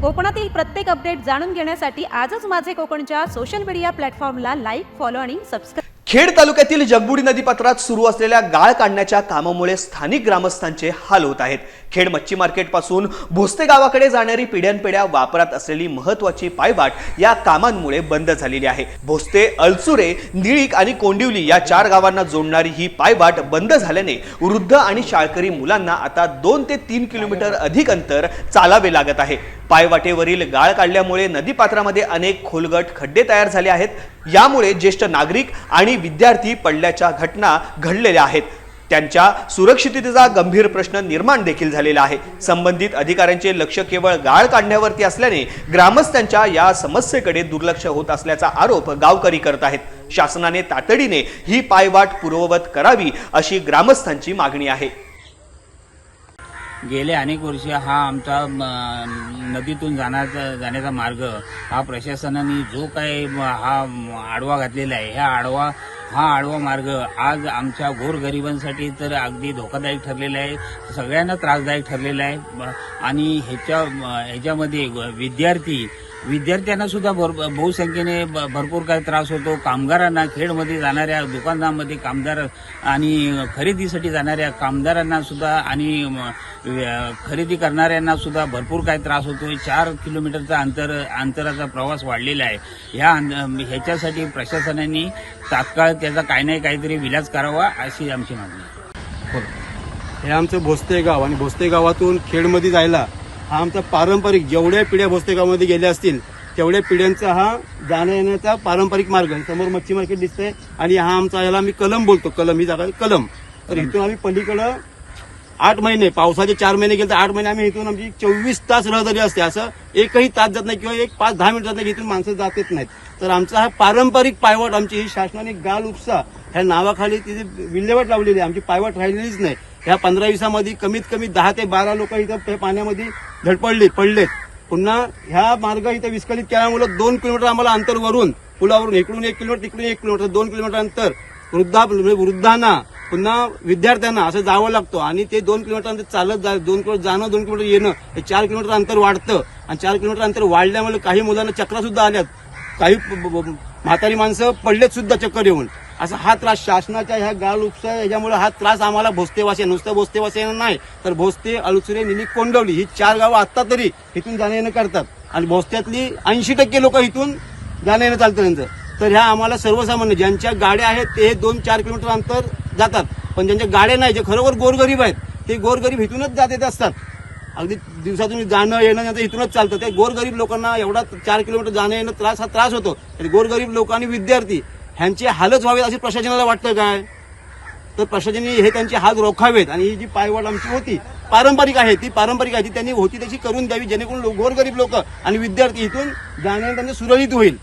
कोकणातील प्रत्येक अपडेट जाणून घेण्यासाठी आजच माझे कोकणच्या सोशल मीडिया प्लॅटफॉर्मला लाईक, फॉलो आणि सबस्क्राईब. खेड तालुक्यातील जगबुडी नदीपात्रात सुरू असलेल्या गाळ काढण्याच्या कामामुळे स्थानिक ग्रामस्थांचे हाल होत आहेत. खेड मच्छी मार्केट पासून भोसते गावाकडे जाणारी पिढ्यानपिढ्या वापरात असलेली महत्त्वाची पायवाट या कामांमुळे बंद झालेली आहे. भोसते, अळसुरे, निळीक आणि कोंडिवली या 4 गावांना जोडणारी ही पायवाट बंद झाल्याने वृद्ध आणि शाळकरी मुलांना आता 2 ते 3 किलोमीटर अधिक अंतर चालावे लागत आहे. पायवाटेवरील गाळ काढल्यामुळे नदीपात्रामध्ये अनेक खोलगट खड्डे तयार झाले आहेत. यामुळे ज्येष्ठ नागरिक आणि विद्यार्थी पडल्याच्या घटना घडलेल्या आहेत. त्यांच्या सुरक्षिततेचा गंभीर प्रश्न निर्माण देखील झालेला आहे. संबंधित अधिकाऱ्यांचे लक्ष केवळ गाळ काढण्यावरती असल्याने ग्रामस्थांच्या या समस्येकडे दुर्लक्ष होत असल्याचा आरोप गावकरी करत आहेत. शासनाने तातडीने ही पायवाट पूर्ववत करावी अशी ग्रामस्थांची मागणी आहे. गेले अनेक वर्ष हा आमचा नदीतून जाण्याचा मार्ग हा प्रशासनाने जो काही हा आडवा घातलेला आहे, हा आडवा मार्ग आज आमच्या गोरगरिबांसाठी तर अगदी धोकादायक ठरलेला आहे, सगळ्यांना त्रासदायक ठरलेला आहे. आणि ह्याच्यामध्ये विद्यार्थ्यांना सुद्धा बहुसंख्येने भरपूर काही त्रास होतो. कामगारांना, खेडमध्ये जाणाऱ्या दुकानामध्ये कामगार आणि खरेदीसाठी जाणाऱ्या कामगारांना सुद्धा आणि खरेदी करणाऱ्यांना सुद्धा भरपूर काही त्रास होतो. 4 किलोमीटरचा अंतराचा प्रवास वाढलेला आहे. ह्याच्यासाठी प्रशासनाने तात्काळ त्याचा काही नाही काहीतरी विलास करावा अशी आमची मागणी आहे. हे आमचं भोसते गाव आणि भोसते गावातून खेडमध्ये जायला हा आमचा पारंपरिक, जेवढ्या पिढ्या भोसते गावामध्ये गेल्या असतील तेवढ्या पिढ्यांचा हा जाण्या येण्याचा पारंपरिक मार्ग. समोर मच्छी मार्केट दिसतंय आणि हा आमचा, याला आम्ही कलम बोलतो. कलम ही जागा कलम. तर इथून आम्ही पलीकडं 8 महिने, पावसाचे 4 महिने गेले तर 8 महिने आम्ही इथून आमची 24 तास रहदारी असते. असं एकही तास जात नाही किंवा 5-10 मिनिट जात नाही, इथून माणसं जात येत नाहीत. तर आमचा हा पारंपरिक पायवाट, आमची ही शासनाने गाळ उपसा ह्या नावाखाली तिथे विल्हेवाट लावलेली आहे. आमची पायवाट राहिलेलीच नाही. ह्या 15 दिवसामध्ये कमीत कमी 10 ते 12 लोक इथं पाण्यामध्ये पडलेत. पुन्हा ह्या मार्ग इथं विस्कळीत केल्यामुळे 2 किलोमीटर आम्हाला अंतर वरून पुलावरून इकडून 1 किलोमीटर, तिकडून 1 किलोमीटर, 2 किलोमीटर अंतर वृद्धांना पुन्हा विद्यार्थ्यांना असं जावं लागतं. आणि ते 2 किलोमीटर अंतर चालत 2 किलोमीटर जाणं, 2 किलोमीटर येणं, हे 4 किलोमीटर अंतर वाढतं. आणि 4 किलोमीटर अंतर वाढल्यामुळे काही मुलांना चक्रा सुद्धा आल्यात. काही म्हातारी माणसं पडलेत सुद्धा चक्कर येऊन. असा हा त्रास शासनाच्या ह्या गाळ उपसा याच्यामुळे हा त्रास आम्हाला भोसतेवासी, नुसतं भोसतेवासियांना नाही तर भोसते, अळसुरे, निळीक, कोंडवली ही 4 गावं आता तरी इथून जाणं येणं करतात. आणि भोसत्यातली 80% लोक इथून जाणं येणं चालतं त्यांचं. तर ह्या आम्हाला सर्वसामान्य ज्यांच्या गाड्या आहेत ते 2-4 किलोमीटर अंतर जातात. पण ज्यांच्या गाड्या नाही, जे खरोखर गोरगरीब आहेत, ते गोरगरीब इथूनच जात येत असतात. अगदी दिवसातून जाणं येणं इथूनच चालतं. त्या गोरगरीब लोकांना एवढा 4 किलोमीटर जाणं येणं हा त्रास होतो. गोरगरीब लोक आणि विद्यार्थी ह्यांचे हालच व्हावेत असे प्रशासनाला वाटतं काय? तर प्रशासनाने हे त्यांचे हाल रोखावेत. आणि ही जी पायवाट आमची होती पारंपरिक आहे, ती त्यांनी होती तशी करून द्यावी, जेणेकरून गोरगरीब लोक आणि विद्यार्थी इथून जाणं त्यांचं सुरळीत होईल.